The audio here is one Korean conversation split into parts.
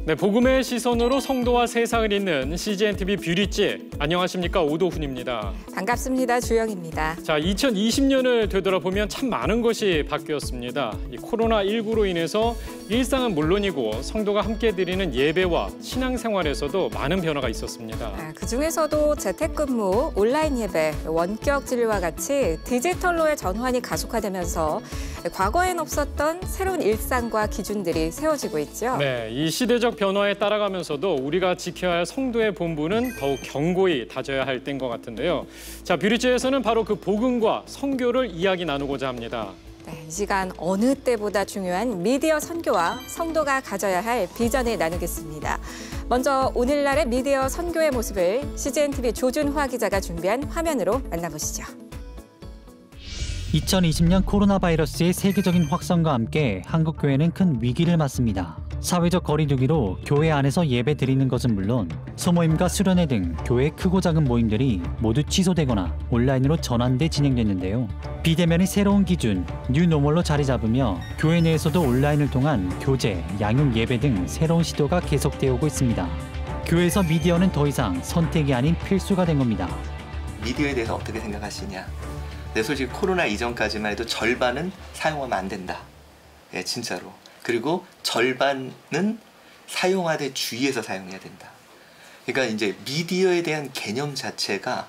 네, 복음의 시선으로 성도와 세상을 잇는 CGN-TV 뷰리지. 안녕하십니까, 오도훈입니다. 반갑습니다. 주영입니다. 자, 2020년을 되돌아보면 참 많은 것이 바뀌었습니다. 이 코로나19로 인해서 일상은 물론이고 성도가 함께 드리는 예배와 신앙생활에서도 많은 변화가 있었습니다. 그중에서도 재택근무, 온라인 예배, 원격 진료와 같이 디지털로의 전환이 가속화되면서 과거엔 없었던 새로운 일상과 기준들이 세워지고 있죠. 네, 이 시대적 변화에 따라가면서도 우리가 지켜야 할 성도의 본분은 더욱 견고히 다져야 할 때인 것 같은데요. 자, 뷰리지에서는 바로 그 복음과 선교를 이야기 나누고자 합니다. 네, 이 시간 어느 때보다 중요한 미디어 선교와 성도가 가져야 할 비전을 나누겠습니다. 먼저 오늘날의 미디어 선교의 모습을 CGN-TV 조준화 기자가 준비한 화면으로 만나보시죠. 2020년 코로나 바이러스의 세계적인 확산과 함께 한국 교회는 큰 위기를 맞습니다. 사회적 거리두기로 교회 안에서 예배 드리는 것은 물론 소모임과 수련회 등 교회 크고 작은 모임들이 모두 취소되거나 온라인으로 전환돼 진행됐는데요. 비대면의 새로운 기준, 뉴노멀로 자리 잡으며 교회 내에서도 온라인을 통한 교제, 양육 예배 등 새로운 시도가 계속되어 오고 있습니다. 교회에서 미디어는 더 이상 선택이 아닌 필수가 된 겁니다. 미디어에 대해서 어떻게 생각하시냐? 네, 솔직히 코로나 이전까지만 해도 절반은 사용하면 안 된다. 예, 진짜로. 그리고 절반은 사용하되 주의해서 사용해야 된다. 그러니까 이제 미디어에 대한 개념 자체가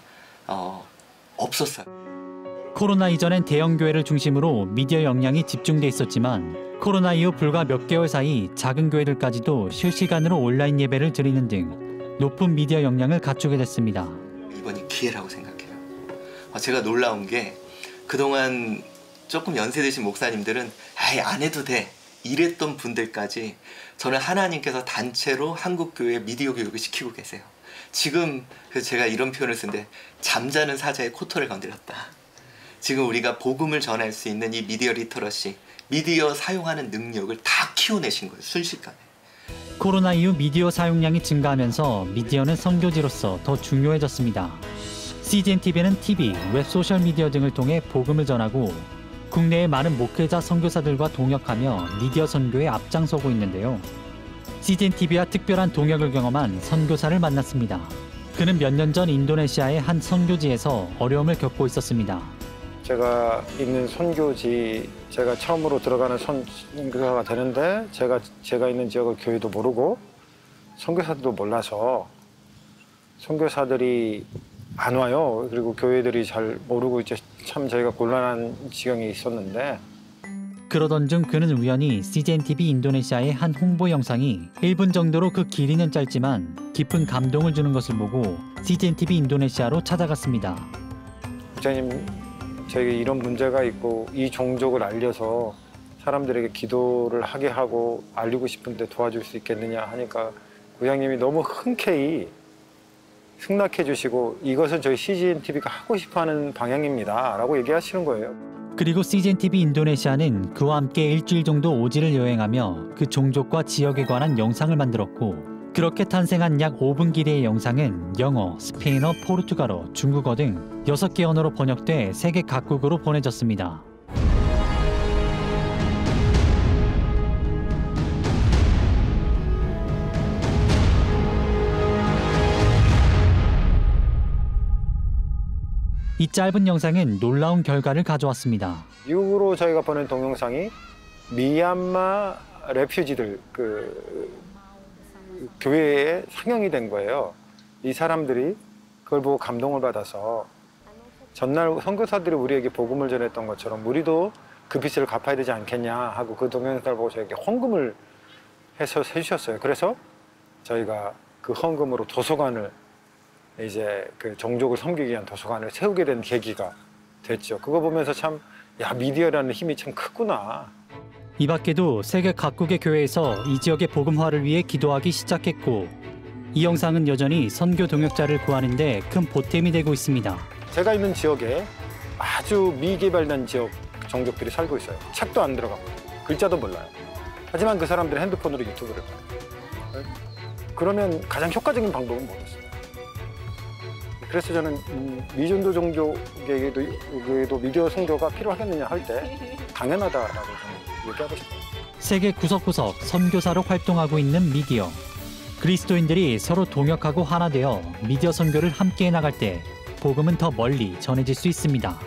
없었어요. 코로나 이전엔 대형 교회를 중심으로 미디어 역량이 집중돼 있었지만 코로나 이후 불과 몇 개월 사이 작은 교회들까지도 실시간으로 온라인 예배를 드리는 등 높은 미디어 역량을 갖추게 됐습니다. 이번이 기회라고 생각해요. 제가 놀라운 게 그동안 조금 연세드신 목사님들은 아예 안 해도 돼 이랬던 분들까지 저는 하나님께서 단체로 한국교회 미디어 교육을 시키고 계세요. 지금 그래서 제가 이런 표현을 쓰는데 잠자는 사자의 코털을 건드렸다. 지금 우리가 복음을 전할 수 있는 이 미디어 리터러시, 미디어 사용하는 능력을 다 키워내신 거예요. 순식간에. 코로나 이후 미디어 사용량이 증가하면서 미디어는 선교지로서 더 중요해졌습니다. CGN-TV는 TV, 웹 소셜미디어 등을 통해 복음을 전하고 국내의 많은 목회자 선교사들과 동역하며 미디어 선교에 앞장서고 있는데요. CGN-TV와 특별한 동역을 경험한 선교사를 만났습니다. 그는 몇 년 전 인도네시아의 한 선교지에서 어려움을 겪고 있었습니다. 제가 있는 선교지, 제가 처음으로 들어가는 선교사가 되는데 제가 있는 지역의 교회도 모르고 선교사들도 몰라서 선교사들이 안 와요. 그리고 교회들이 잘 모르고 이제 참 저희가 곤란한 지경이 있었는데 그러던 중 그는 우연히 CGN-TV 인도네시아의 한 홍보 영상이 1분 정도로 그 길이는 짧지만 깊은 감동을 주는 것을 보고 CGN-TV 인도네시아로 찾아갔습니다. 목사님, 저에게 이런 문제가 있고 이 종족을 알려서 사람들에게 기도를 하게 하고 알리고 싶은데 도와줄 수 있겠느냐 하니까 부장님이 너무 흔쾌히 승낙해 주시고 이것은 저희 CGN-TV가 하고 싶어하는 방향입니다 라고 얘기하시는 거예요. 그리고 CGN-TV 인도네시아는 그와 함께 일주일 정도 오지를 여행하며 그 종족과 지역에 관한 영상을 만들었고 그렇게 탄생한 약 5분 길이의 영상은 영어, 스페인어, 포르투갈어, 중국어 등 6개 언어로 번역돼 세계 각국으로 보내졌습니다. 이 짧은 영상은 놀라운 결과를 가져왔습니다. 미국으로 저희가 보낸 동영상이 미얀마 레퓨지들 교회에 상영이 된 거예요. 이 사람들이 그걸 보고 감동을 받아서 전날 선교사들이 우리에게 복음을 전했던 것처럼 우리도 그 빚을 갚아야 되지 않겠냐 하고 그 동영상을 보고 저에게 헌금을 해서 해주셨어요. 그래서 저희가 그 헌금으로 도서관을 이제 그 종족을 섬기기 위한 도서관을 세우게 된 계기가 됐죠. 그거 보면서 참, 야, 미디어라는 힘이 참 크구나. 이 밖에도 세계 각국의 교회에서 이 지역의 복음화를 위해 기도하기 시작했고 이 영상은 여전히 선교 동역자를 구하는 데 큰 보탬이 되고 있습니다. 제가 있는 지역에 아주 미개발된 지역 종족들이 살고 있어요. 책도 안 들어가고 글자도 몰라요. 하지만 그 사람들은 핸드폰으로 유튜브를 봐요. 그러면 가장 효과적인 방법은 뭐겠어요? 그래서 저는 미전도 종족에게도 미디어 선교가 필요하겠느냐 할 때 당연하다라고 저는 얘기하고 싶어요. 세계 구석구석 선교사로 활동하고 있는 미디어. 그리스도인들이 서로 동역하고 하나 되어 미디어 선교를 함께 나갈 때 복음은 더 멀리 전해질 수 있습니다.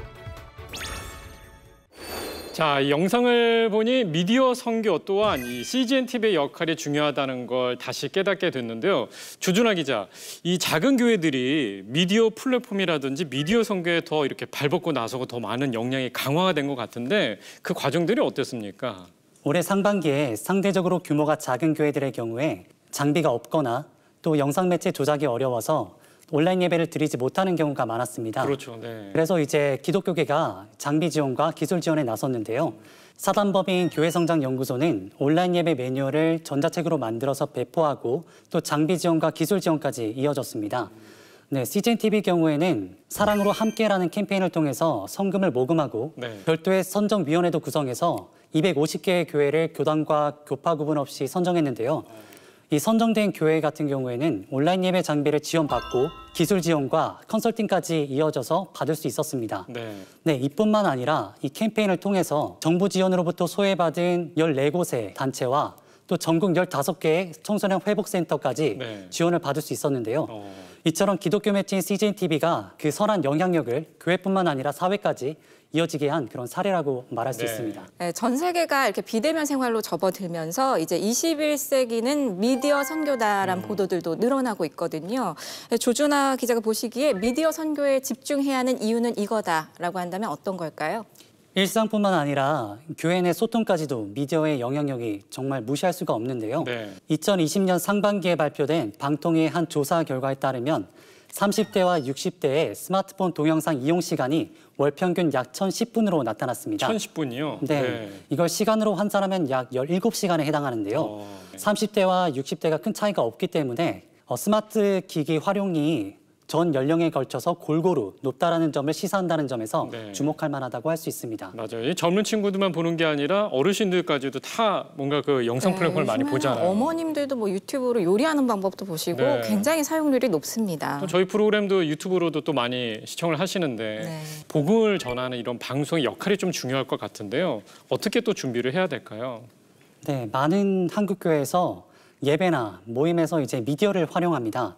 자, 이 영상을 보니 미디어 선교 또한 이 CGN TV의 역할이 중요하다는 걸 다시 깨닫게 됐는데요. 조준하 기자, 이 작은 교회들이 미디어 플랫폼이라든지 미디어 선교에 더 이렇게 발벗고 나서고 더 많은 역량이 강화가 된 것 같은데 그 과정들이 어땠습니까? 올해 상반기에 상대적으로 규모가 작은 교회들의 경우에 장비가 없거나 또 영상 매체 조작이 어려워서 온라인 예배를 드리지 못하는 경우가 많았습니다. 그렇죠. 네. 그래서 이제 기독교계가 장비 지원과 기술 지원에 나섰는데요. 사단법인 교회성장연구소는 온라인 예배 매뉴얼을 전자책으로 만들어서 배포하고 또 장비 지원과 기술 지원까지 이어졌습니다. 네, CGN TV 경우에는 사랑으로 함께라는 캠페인을 통해서 성금을 모금하고 네. 별도의 선정위원회도 구성해서 250개의 교회를 교단과 교파 구분 없이 선정했는데요. 이 선정된 교회 같은 경우에는 온라인 예배 장비를 지원받고 기술 지원과 컨설팅까지 이어져서 받을 수 있었습니다. 네. 네, 이뿐만 아니라 이 캠페인을 통해서 정부 지원으로부터 소외받은 14곳의 단체와 또 전국 15개의 청소년 회복센터까지 네. 지원을 받을 수 있었는데요. 이처럼 기독교 매체인 CGN TV가 그 선한 영향력을 교회뿐만 아니라 사회까지 이어지게 한 그런 사례라고 말할 수 네. 있습니다. 네, 전 세계가 이렇게 비대면 생활로 접어들면서 이제 21세기는 미디어 선교다라는 보도들도 늘어나고 있거든요. 조준하 기자가 보시기에 미디어 선교에 집중해야 하는 이유는 이거다라고 한다면 어떤 걸까요? 일상뿐만 아니라 교회 내 소통까지도 미디어의 영향력이 정말 무시할 수가 없는데요. 네. 2020년 상반기에 발표된 방통위의 한 조사 결과에 따르면 30대와 60대의 스마트폰 동영상 이용 시간이 월 평균 약 1,010분으로 나타났습니다. 1,010분이요? 네. 이걸 시간으로 환산하면 약 17시간에 해당하는데요. 30대와 60대가 큰 차이가 없기 때문에 스마트 기기 활용이 전 연령에 걸쳐서 골고루 높다라는 점을 시사한다는 점에서 네. 주목할 만하다고 할 수 있습니다. 맞아요. 이 젊은 친구들만 보는 게 아니라 어르신들까지도 다 뭔가 그 영상 플랫폼을 많이 요즘에는 보잖아요. 어머님들도 뭐 유튜브로 요리하는 방법도 보시고 네. 굉장히 사용률이 높습니다. 또 저희 프로그램도 유튜브로도 또 많이 시청을 하시는데 네. 복음을 전하는 이런 방송의 역할이 좀 중요할 것 같은데요. 어떻게 또 준비를 해야 될까요? 네, 많은 한국 교회에서 예배나 모임에서 이제 미디어를 활용합니다.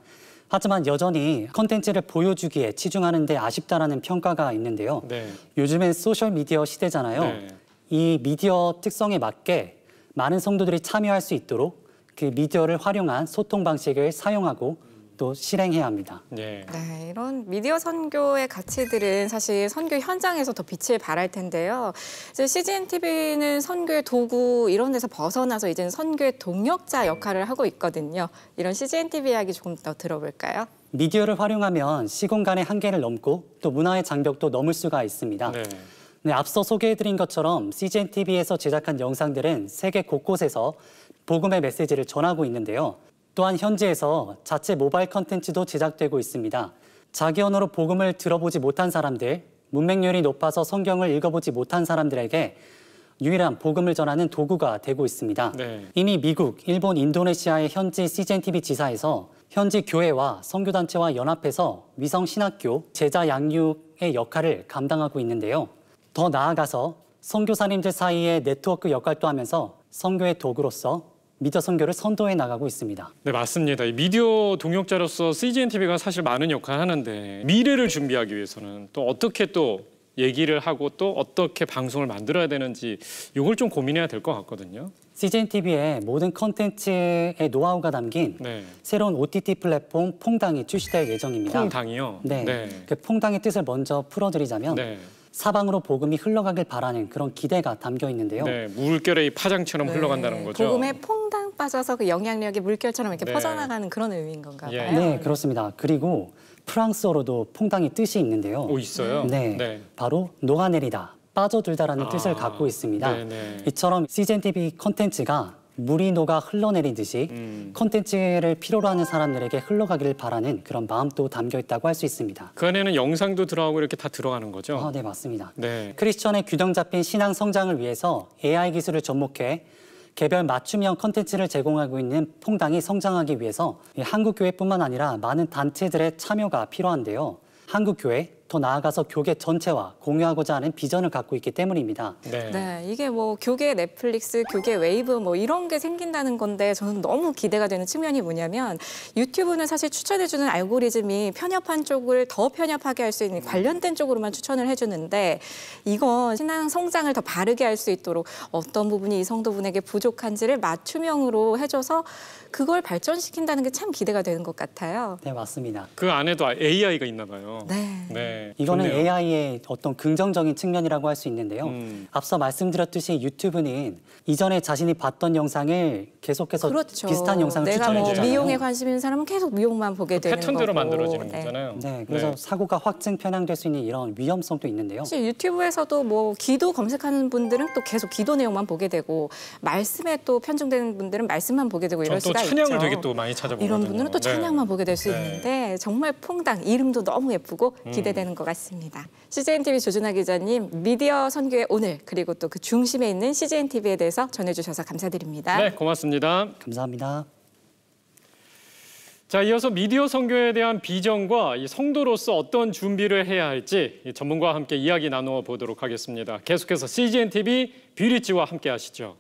하지만 여전히 컨텐츠를 보여주기에 치중하는 데 아쉽다라는 평가가 있는데요. 네. 요즘엔 소셜미디어 시대잖아요. 네. 이 미디어 특성에 맞게 많은 성도들이 참여할 수 있도록 그 미디어를 활용한 소통 방식을 사용하고 또 실행해야 합니다. 네. 네, 이런 미디어 선교의 가치들은 사실 선교 현장에서 더 빛을 발할 텐데요. 이제 CGN TV는 선교의 도구 이런 데서 벗어나서 이제는 선교의 동역자 역할을 하고 있거든요. 이런 CGN TV 이야기 조금 더 들어볼까요? 미디어를 활용하면 시공간의 한계를 넘고 또 문화의 장벽도 넘을 수가 있습니다. 네. 네, 앞서 소개해드린 것처럼 CGN TV에서 제작한 영상들은 세계 곳곳에서 복음의 메시지를 전하고 있는데요. 또한 현지에서 자체 모바일 컨텐츠도 제작되고 있습니다. 자기 언어로 복음을 들어보지 못한 사람들, 문맹률이 높아서 성경을 읽어보지 못한 사람들에게 유일한 복음을 전하는 도구가 되고 있습니다. 네. 이미 미국, 일본, 인도네시아의 현지 CGN TV 지사에서 현지 교회와 선교단체와 연합해서 위성 신학교, 제자 양육의 역할을 감당하고 있는데요. 더 나아가서 선교사님들 사이의 네트워크 역할도 하면서 선교의 도구로서 미디어 선교를 선도해 나가고 있습니다. 네, 맞습니다. 이 미디어 동역자로서 CGN TV가 사실 많은 역할을 하는데 미래를 준비하기 위해서는 또 어떻게 또 얘기를 하고 또 어떻게 방송을 만들어야 되는지 이걸 좀 고민해야 될 것 같거든요. CGN TV의 모든 컨텐츠의 노하우가 담긴 네. 새로운 OTT 플랫폼 퐁당이 출시될 예정입니다. 퐁당이요? 네. 네. 그 퐁당의 뜻을 먼저 풀어드리자면 네. 사방으로 복음이 흘러가길 바라는 그런 기대가 담겨 있는데요. 네. 물결의 파장처럼 흘러간다는 거죠. 복음에 퐁당 빠져서 그 영향력이 물결처럼 이렇게 네. 퍼져나가는 그런 의미인 건가 봐요. 예. 네, 그렇습니다. 그리고 프랑스어로도 퐁당이 뜻이 있는데요. 오, 있어요? 네, 바로 녹아내리다, 빠져들다라는 뜻을 갖고 있습니다. 네네. 이처럼 CGN TV 컨텐츠가 물이 녹아 흘러내리듯이 컨텐츠를 필요로 하는 사람들에게 흘러가기를 바라는 그런 마음도 담겨 있다고 할 수 있습니다. 그 안에는 영상도 들어가고 이렇게 다 들어가는 거죠? 네, 맞습니다. 네. 크리스천의 균형 잡힌 신앙 성장을 위해서 AI 기술을 접목해 개별 맞춤형 컨텐츠를 제공하고 있는 퐁당이 성장하기 위해서 한국 교회뿐만 아니라 많은 단체들의 참여가 필요한데요. 한국 교회, 더 나아가서 교계 전체와 공유하고자 하는 비전을 갖고 있기 때문입니다. 네, 이게 뭐 교계 넷플릭스, 교계 웨이브 뭐 이런 게 생긴다는 건데 저는 너무 기대가 되는 측면이 뭐냐면 유튜브는 사실 추천해주는 알고리즘이 편협한 쪽을 더 편협하게 할 수 있는 관련된 쪽으로만 추천을 해주는데 이건 신앙 성장을 더 바르게 할 수 있도록 어떤 부분이 이 성도분에게 부족한지를 맞춤형으로 해줘서 그걸 발전시킨다는 게 참 기대가 되는 것 같아요. 네, 맞습니다. 그 안에도 AI가 있나 봐요. 네. 이거는 좋네요. AI의 어떤 긍정적인 측면이라고 할 수 있는데요. 앞서 말씀드렸듯이 유튜브는 이전에 자신이 봤던 영상을 계속해서 그렇죠. 비슷한 영상을 내가 뭐 추천해주잖아요. 미용에 관심 있는 사람은 계속 미용만 보게 되는 패턴대로 거고. 만들어지는 네. 거잖아요. 네, 그래서 사고가 확증 편향될 수 있는 이런 위험성도 있는데요. 사실 유튜브에서도 뭐 기도 검색하는 분들은 또 계속 기도 내용만 보게 되고 말씀에 또 편중되는 분들은 말씀만 보게 되고 이럴 전 또 수가 찬양을 있죠. 되게 또 많이 찾아보거든요. 이런 분들은 또 찬양만 보게 될 수 네. 있는데 정말 퐁당 이름도 너무 예쁘고 기대되는 것 같습니다. CJNTV 조준하 기자님 미디어 선교의 오늘 그리고 또 그 중심에 있는 CJNTV에 대해서 전해주셔서 감사드립니다. 네, 고맙습니다. 감사합니다. 자, 이어서 미디어 선교에 대한 비전과 이 성도로서 어떤 준비를 해야 할지 이 전문가와 함께 이야기 나누어 보도록 하겠습니다. 계속해서 CJNTV 뷰리지와 함께 하시죠.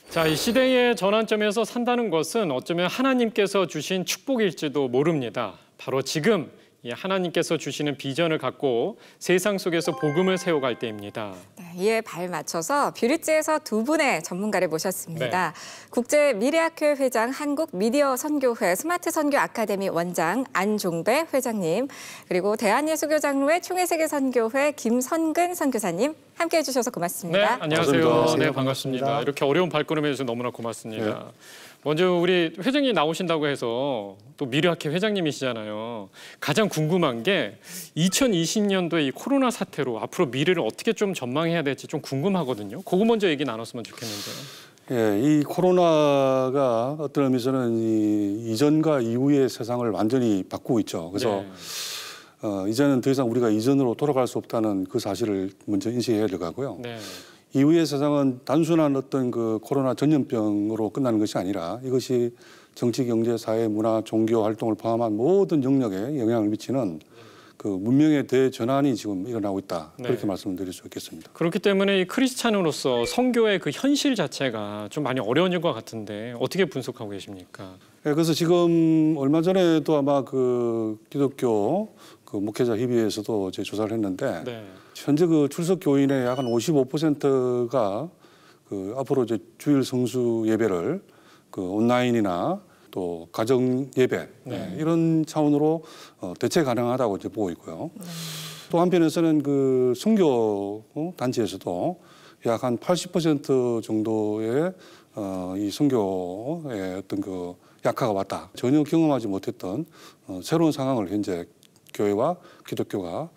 자, 이 시대의 전환점에서 산다는 것은 어쩌면 하나님께서 주신 축복일지도 모릅니다. 바로 지금 이 하나님께서 주시는 비전을 갖고 세상 속에서 복음을 세워갈 때입니다. 네, 이에 발 맞춰서 뷰리지에서 두 분의 전문가를 모셨습니다. 국제 미래학회 회장, 한국 미디어 선교회 스마트 선교 아카데미 원장 안종배 회장님, 그리고 대한예수교 장로회 총회세계 선교회 김선근 선교사님 함께해 주셔서 네, 고맙습니다. 안녕하세요. 반갑습니다. 네, 반갑습니다. 이렇게 어려운 발걸음 해주셔서 너무나 고맙습니다. 네. 먼저 우리 회장님 나오신다고 해서 또 미래학회 회장님이시잖아요. 가장 궁금한 게 2020년도에 이 코로나 사태로 앞으로 미래를 어떻게 좀 전망해야 될지 좀 궁금하거든요. 그거 먼저 얘기 나눴으면 좋겠는데요. 예, 이 코로나가 어떤 의미에서는 이 이전과 이후의 세상을 완전히 바꾸고 있죠. 그래서 이제는 더 이상 우리가 이전으로 돌아갈 수 없다는 그 사실을 먼저 인식해야 될 것 같고요. 네. 이후의 세상은 단순한 어떤 그 코로나 전염병으로 끝나는 것이 아니라 이것이 정치, 경제, 사회, 문화, 종교 활동을 포함한 모든 영역에 영향을 미치는 그 문명의 대전환이 지금 일어나고 있다. 그렇게 말씀드릴 수 있겠습니다. 그렇기 때문에 이 크리스찬으로서 선교의 그 현실 자체가 좀 많이 어려워진 것 같은데 어떻게 분석하고 계십니까? 네, 그래서 지금 얼마 전에도 아마 그 기독교 그 목회자 협의회에서도 제 조사를 했는데 현재 그 출석 교인의 약 한 55%가 그 앞으로 이제 주일 성수 예배를 그 온라인이나 또 가정 예배 이런 차원으로 대체 가능하다고 이제 보고 있고요. 또 한편에서는 그 선교 단체에서도 약 한 80% 정도의 이 선교의 어떤 그 약화가 왔다. 전혀 경험하지 못했던 새로운 상황을 현재 교회와 기독교가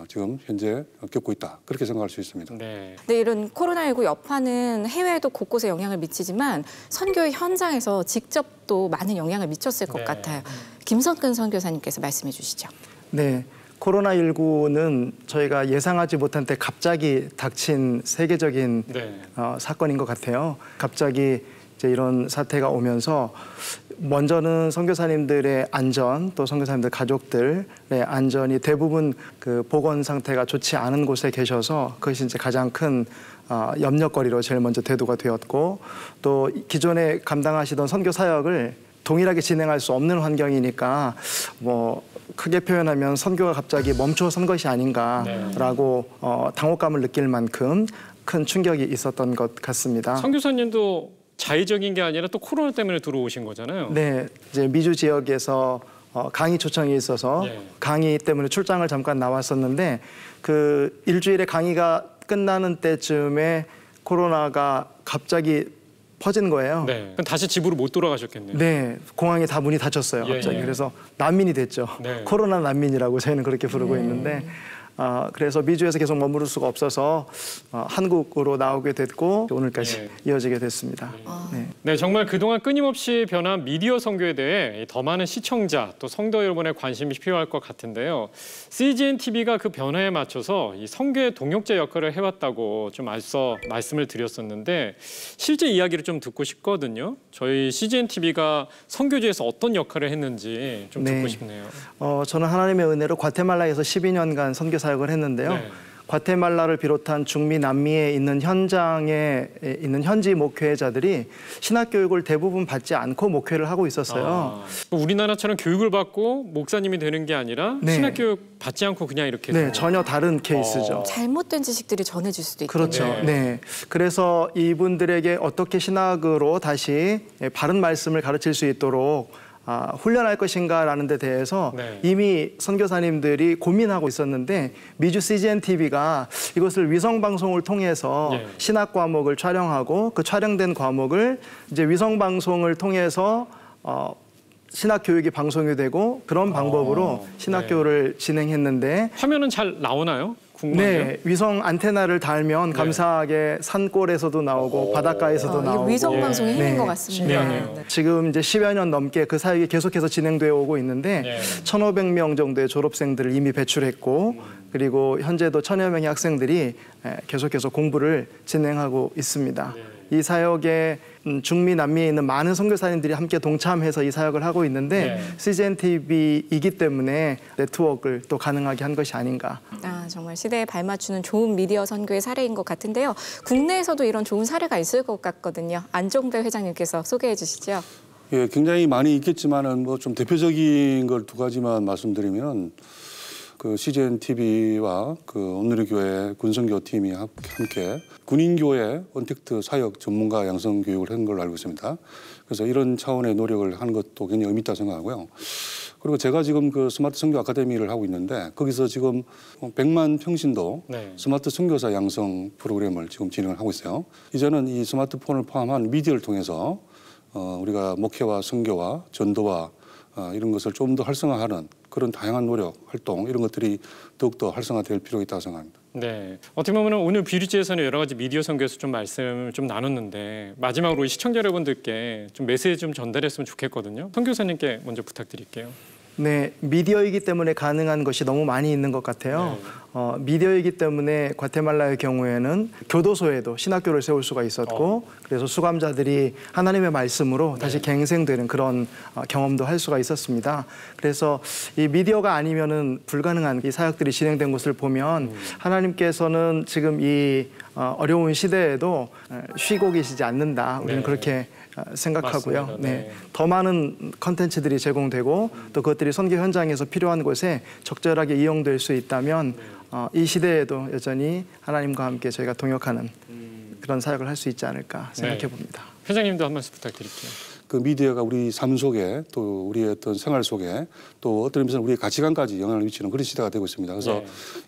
지금 현재 겪고 있다. 그렇게 생각할 수 있습니다. 네, 이런 코로나19 여파는 해외에도 곳곳에 영향을 미치지만 선교의 현장에서 직접 또 많은 영향을 미쳤을 것 같아요. 김선근 선교사님께서 말씀해 주시죠. 네, 코로나19는 저희가 예상하지 못한 때 갑자기 닥친 세계적인 사건인 것 같아요. 갑자기 이제 이런 사태가 오면서 먼저는 선교사님들의 안전, 또 선교사님들 가족들의 안전이 대부분 그 보건 상태가 좋지 않은 곳에 계셔서 그것이 이제 가장 큰 염려거리로 제일 먼저 대두가 되었고, 또 기존에 감당하시던 선교 사역을 동일하게 진행할 수 없는 환경이니까 뭐 크게 표현하면 선교가 갑자기 멈춰선 것이 아닌가라고 당혹감을 느낄 만큼 큰 충격이 있었던 것 같습니다. 선교사님도 자의적인 게 아니라 또 코로나 때문에 들어오신 거잖아요. 네, 이제 미주 지역에서 강의 초청이 있어서 강의 때문에 출장을 잠깐 나왔었는데 그 일주일에 강의가 끝나는 때쯤에 코로나가 갑자기 퍼진 거예요. 네, 그럼 다시 집으로 못 돌아가셨겠네요. 네, 공항에 다 문이 닫혔어요. 갑자기. 그래서 난민이 됐죠. 코로나 난민이라고 저희는 그렇게 부르고 있는데 그래서 미주에서 계속 머무를 수가 없어서 한국으로 나오게 됐고 오늘까지 이어지게 됐습니다. 네, 정말 그동안 끊임없이 변한 미디어 선교에 대해 더 많은 시청자 또 성도 여러분의 관심이 필요할 것 같은데요. CGN TV가 그 변화에 맞춰서 이 선교의 동역자 역할을 해왔다고 좀 앞서 말씀을 드렸었는데 실제 이야기를 좀 듣고 싶거든요. 저희 CGN TV가 선교지에서 어떤 역할을 했는지 좀 듣고 싶네요. 저는 하나님의 은혜로 과테말라에서 12년간 선교 사역을 했는데요. 과테말라를 비롯한 중미, 남미에 있는 현장에 있는 현지 목회자들이 신학교육을 대부분 받지 않고 목회를 하고 있었어요. 우리나라처럼 교육을 받고 목사님이 되는 게 아니라 신학교육 받지 않고 그냥 이렇게 네, 전혀 다른 케이스죠. 잘못된 지식들이 전해질 수도 있고. 그렇죠. 네. 그래서 이분들에게 어떻게 신학으로 다시 바른 말씀을 가르칠 수 있도록 훈련할 것인가라는 데 대해서 이미 선교사님들이 고민하고 있었는데 미주 CGN TV가 이것을 위성방송을 통해서 신학 과목을 촬영하고 그 촬영된 과목을 이제 위성방송을 통해서 신학 교육이 방송이 되고 그런 방법으로 신학 교육을 진행했는데 화면은 잘 나오나요? 궁금한데요? 네, 위성 안테나를 달면 감사하게 산골에서도 나오고 바닷가에서도 나오고 위성 방송이 힘든 것 같습니다. 지금 이제 10여 년 넘게 그 사역이 계속해서 진행되어 오고 있는데 1,500명 정도의 졸업생들을 이미 배출했고 그리고 현재도 1,000여 명의 학생들이 계속해서 공부를 진행하고 있습니다. 이 사역에 중미, 남미에 있는 많은 선교사님들이 함께 동참해서 이 사역을 하고 있는데 CGN TV이기 때문에 네트워크를 또 가능하게 한 것이 아닌가. 정말 시대에 발맞추는 좋은 미디어 선교의 사례인 것 같은데요. 국내에서도 이런 좋은 사례가 있을 것 같거든요. 안종배 회장님께서 소개해 주시죠. 예, 굉장히 많이 있겠지만은 뭐 좀 대표적인 걸 두 가지만 말씀드리면 그 CGN TV와 그 오늘의 교회 군선교 팀이 함께 군인교회 언택트 사역 전문가 양성 교육을 한 걸로 알고 있습니다. 그래서 이런 차원의 노력을 하는 것도 굉장히 의미 있다고 생각하고요. 그리고 제가 지금 그 스마트 선교 아카데미를 하고 있는데 거기서 지금 100만 평신도 스마트 선교사 양성 프로그램을 지금 진행을 하고 있어요. 이제는 이 스마트폰을 포함한 미디어를 통해서 우리가 목회와 선교와 전도와 이런 것을 좀 더 활성화하는 그런 다양한 노력, 활동 이런 것들이 더욱더 활성화될 필요가 있다고 생각합니다. 네, 어떻게 보면 오늘 뷰리지에서는 여러 가지 미디어 선교에서 좀 말씀을 좀 나눴는데 마지막으로 시청자 여러분들께 좀 메시지 좀 전달했으면 좋겠거든요. 선교사님께 먼저 부탁드릴게요. 네, 미디어이기 때문에 가능한 것이 너무 많이 있는 것 같아요. 미디어이기 때문에 과테말라의 경우에는 교도소에도 신학교를 세울 수가 있었고 그래서 수감자들이 하나님의 말씀으로 다시 갱생되는 그런 경험도 할 수가 있었습니다. 그래서 이 미디어가 아니면은 불가능한 이 사역들이 진행된 것을 보면 하나님께서는 지금 이 어려운 시대에도 쉬고 계시지 않는다. 우리는 그렇게 생각하고요. 더 많은 컨텐츠들이 제공되고 또 그것들이 선교 현장에서 필요한 곳에 적절하게 이용될 수 있다면 이 시대에도 여전히 하나님과 함께 저희가 동역하는 그런 사역을 할 수 있지 않을까 생각해 봅니다. 회장님도 한 말씀 부탁드릴게요. 그 미디어가 우리 삶 속에 또 우리의 어떤 생활 속에 또 어떤 의미에서는 우리의 가치관까지 영향을 미치는 그런 시대가 되고 있습니다. 그래서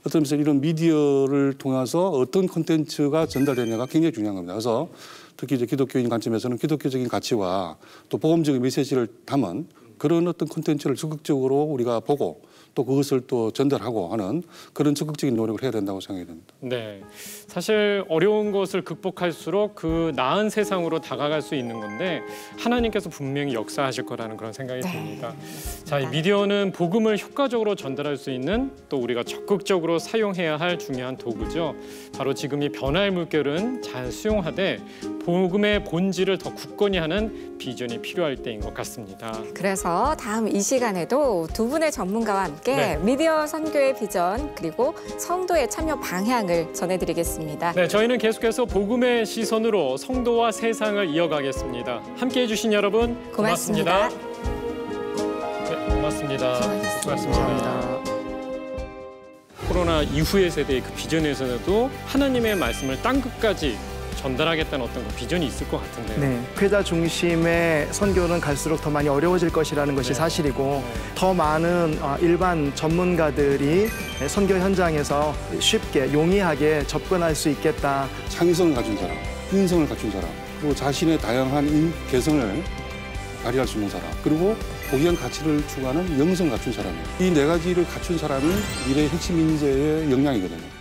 어떤 의미에서 이런 미디어를 통해서 어떤 콘텐츠가 전달되느냐가 굉장히 중요한 겁니다. 그래서 특히 이제 기독교인 관점에서는 기독교적인 가치와 또 복음적인 메시지를 담은 그런 어떤 콘텐츠를 적극적으로 우리가 보고 또 그것을 또 전달하고 하는 그런 적극적인 노력을 해야 된다고 생각이 됩니다. 네, 사실 어려운 것을 극복할수록 그 나은 세상으로 다가갈 수 있는 건데 하나님께서 분명히 역사하실 거라는 그런 생각이 듭니다. 자, 이 미디어는 복음을 효과적으로 전달할 수 있는 또 우리가 적극적으로 사용해야 할 중요한 도구죠. 바로 지금 이 변화의 물결은 잘 수용하되 복음의 본질을 더 굳건히 하는 비전이 필요할 때인 것 같습니다. 그래서 다음 이 시간에도 두 분의 전문가와 함께 미디어 선교의 비전 그리고 성도의 참여 방향을 전해드리겠습니다. 네, 저희는 계속해서 복음의 시선으로 성도와 세상을 이어가겠습니다. 함께해 주신 여러분 고맙습니다. 네, 고맙습니다. 수고하셨습니다. 코로나 이후의 세대의 그 비전에서도 하나님의 말씀을 땅 끝까지 전달하겠다는 어떤 그 비전이 있을 것 같은데요. 네, 회자 중심의 선교는 갈수록 더 많이 어려워질 것이라는 것이 사실이고 더 많은 일반 전문가들이 선교 현장에서 쉽게 용이하게 접근할 수 있겠다. 창의성을 갖춘 사람, 인성을 갖춘 사람, 그리고 자신의 다양한 개성을 발휘할 수 있는 사람, 그리고 고귀한 가치를 추구하는 영성 갖춘 사람이에요. 이 네 가지를 갖춘 사람이 미래의 핵심 인재의 역량이거든요.